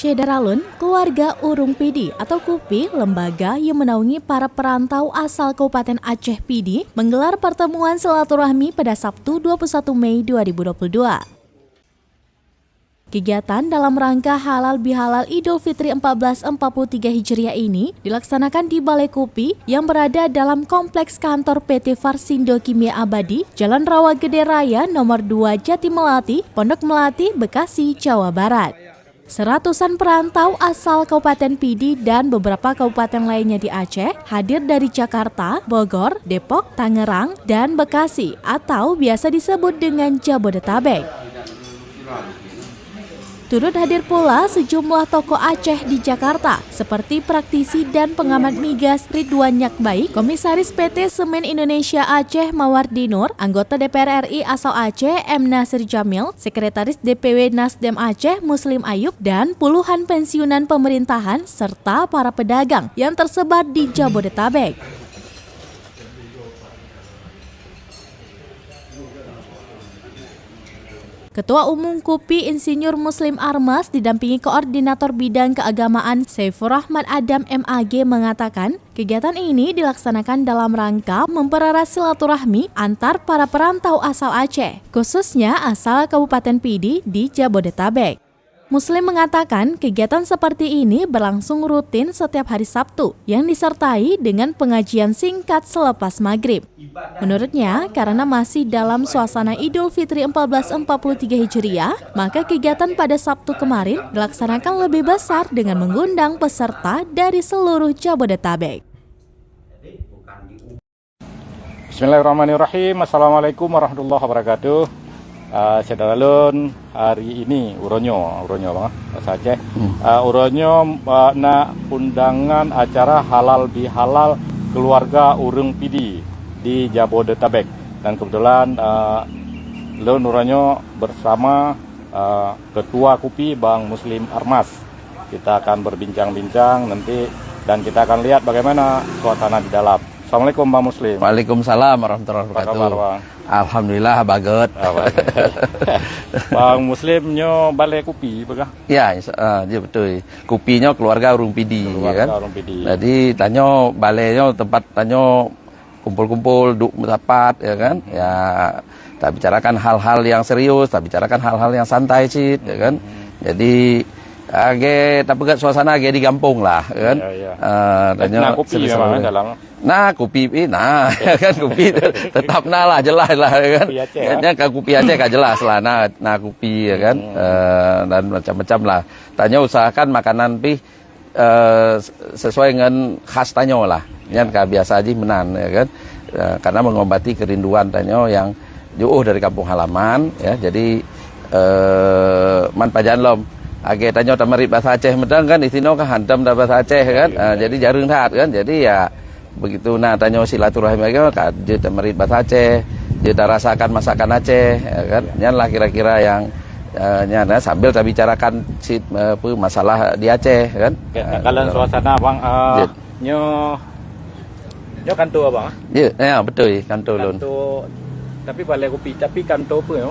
Aceh Daralun, keluarga Urung Pidi atau KUPI, lembaga yang menaungi para perantau asal Kabupaten Aceh Pidi, menggelar pertemuan silaturahmi pada Sabtu 21 Mei 2022. Kegiatan dalam rangka halal bihalal Idul Fitri 1443 Hijriah ini dilaksanakan di Balai KUPI yang berada dalam kompleks kantor PT Farsindo Kimia Abadi, Jalan Rawa Gede Raya nomor 2 Jati Melati, Pondok Melati, Bekasi, Jawa Barat. Seratusan perantau asal Kabupaten Pidi dan beberapa kabupaten lainnya di Aceh hadir dari Jakarta, Bogor, Depok, Tangerang, dan Bekasi atau biasa disebut dengan Jabodetabek. Turut hadir pula sejumlah tokoh Aceh di Jakarta, seperti praktisi dan pengamat migas Ridwan Nyakbai, Komisaris PT Semen Indonesia Aceh Mawardi Nur, anggota DPR RI asal Aceh M. Nasir Jamil, Sekretaris DPW Nasdem Aceh Muslim Ayub, dan puluhan pensiunan pemerintahan serta para pedagang yang tersebar di Jabodetabek. Ketua Umum KUPI Insinyur Muslim Armas didampingi Koordinator Bidang Keagamaan Saifur Rahman Adam MAG mengatakan, kegiatan ini dilaksanakan dalam rangka mempererat silaturahmi antar para perantau asal Aceh, khususnya asal Kabupaten Pidi di Jabodetabek. Muslim mengatakan kegiatan seperti ini berlangsung rutin setiap hari Sabtu yang disertai dengan pengajian singkat selepas maghrib. Menurutnya, karena masih dalam suasana Idul Fitri 1443 Hijriah, maka kegiatan pada Sabtu kemarin dilaksanakan lebih besar dengan mengundang peserta dari seluruh Jabodetabek. Bismillahirrahmanirrahim. Assalamualaikum warahmatullahi wabarakatuh. Sedaralun hari ini uronyo bang bahasa Aceh. Uronyo na undangan acara halal bihalal keluarga Urung Pidi di Jabodetabek, dan kebetulan lun uronyo bersama Ketua KUPI Bang Muslim Armas. Kita akan berbincang-bincang nanti dan kita akan lihat bagaimana suasana di dalam. Assalamualaikum Bang Muslim. Waalaikumsalam warahmatullahi wabarakatuh. Apa kabar, Bang? Alhamdulillah baget. Bang Muslim nyo balai KUPI bekah? Ya, dia betul. KUPI-nya keluarga Urung Pidi, ya kan? Urung Pidi. Jadi tanyo balainya tempat tanyo kumpul-kumpul duk rapat, ya kan? Ya, tak bicarakan hal-hal yang serius, tak bicarakan hal-hal yang santai sih, ya kan? Jadi tapi suasana di kampung lah, kan? Nah, KUPI memang dalam. Nah, KUPI, kan KUPI tetap lah, jelas lah, kan? Kan KUPI Aceh kan jelas lah, nah KUPI, ya kan? Dan macam-macam lah. Tanya usahakan makanan sesuai dengan khas tanyo lah, yang biasa aja menan, ya kan? Karena mengobati kerinduan tanyo yang jauh dari kampung halaman, ya. Jadi man pajan lom. Age tanyo tamarit bahasa Aceh medang kan, isino kan hantam dah bahasa Aceh kan, jadi jarang tat kan, jadi ya begitu tanyo silaturahmi kan, dia tamarit bahasa Aceh, dia dah rasakan masakan Aceh, ya kan, nyanlah kira-kira yang nyana sambil kita bicarakan masalah di Aceh kan. Kalau suasana bang, nyo kantor bang? Ya betul kantor lun. Tapi balai KUPI, tapi kantor apa ya?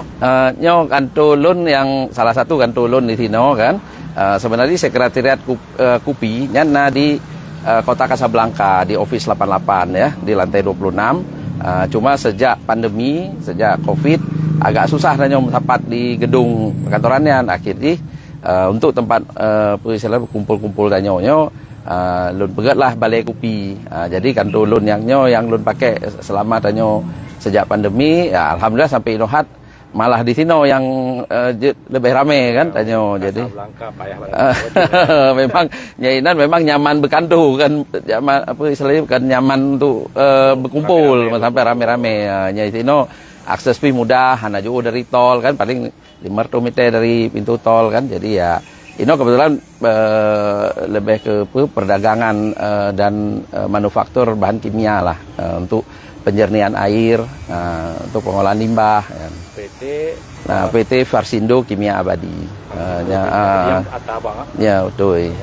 Nyo kantor lun yang salah satu kantor lun di sini kan. Sebenarnya sekretariat KUPI nyana di Kota Kasablanka di Office 88 ya, di lantai 26. Cuma sejak pandemi, sejak Covid agak susah nanya dapat di gedung kantorannya. Akhirnya untuk tempat kumpul-kumpul tanyo lun pegat lah balai KUPI. Jadi kantor lun yang lun pakai selama tanyo sejak pandemi, ya alhamdulillah sampai inohat malah di sini yang lebih ramai kan tanyo. Jadi memang nyainan memang nyaman berkantu kan, nyaman kan nyaman untuk berkumpul sampai rame-rame. Nyai sini akses pi mudah, hanya jauh dari tol kan, paling 500 meter dari pintu tol kan. Jadi ya ini kebetulan lebih ke perdagangan dan manufaktur bahan kimia lah, untuk penjernihan air, untuk pengolahan limbah. PT Farsindo Kimia Abadi. Ya betul.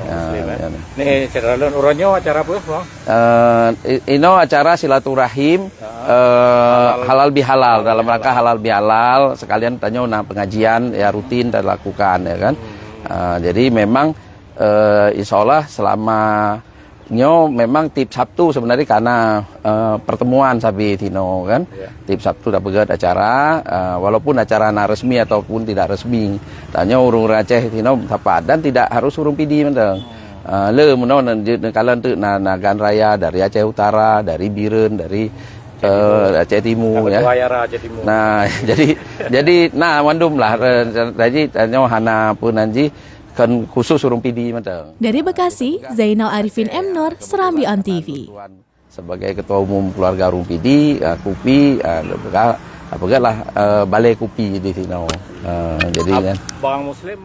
Nih Sedaralun uronyo acara apa bang? Ini acara silaturahim halal bihalal, dalam rangka halal bihalal sekalian tanya pengajian ya rutin dilakukan ya kan. Jadi memang insya Allah selama memang tip Sabtu sebenarnya karena pertemuan sabi Tino kan. Tip Sabtu dah begat acara walaupun acara resmi ataupun tidak resmi. Tanya urung Aceh Tino tepat dan tidak harus urung PD mentang. Le menon kalian tu Nagan Raya dari Aceh Utara, dari Biren, dari Aceh Timur ya. Nah, jadi wandum lah. Jadi tanya hana pun nanti kan khusus urung PD mentang. Dari Bekasi, Zainal Arifin M. Nur, Serambi On TV. Sebagai ketua umum keluarga urung PD, Kupi, apakah lah balai Kupi di sini. Jadi kan. Bang Muslim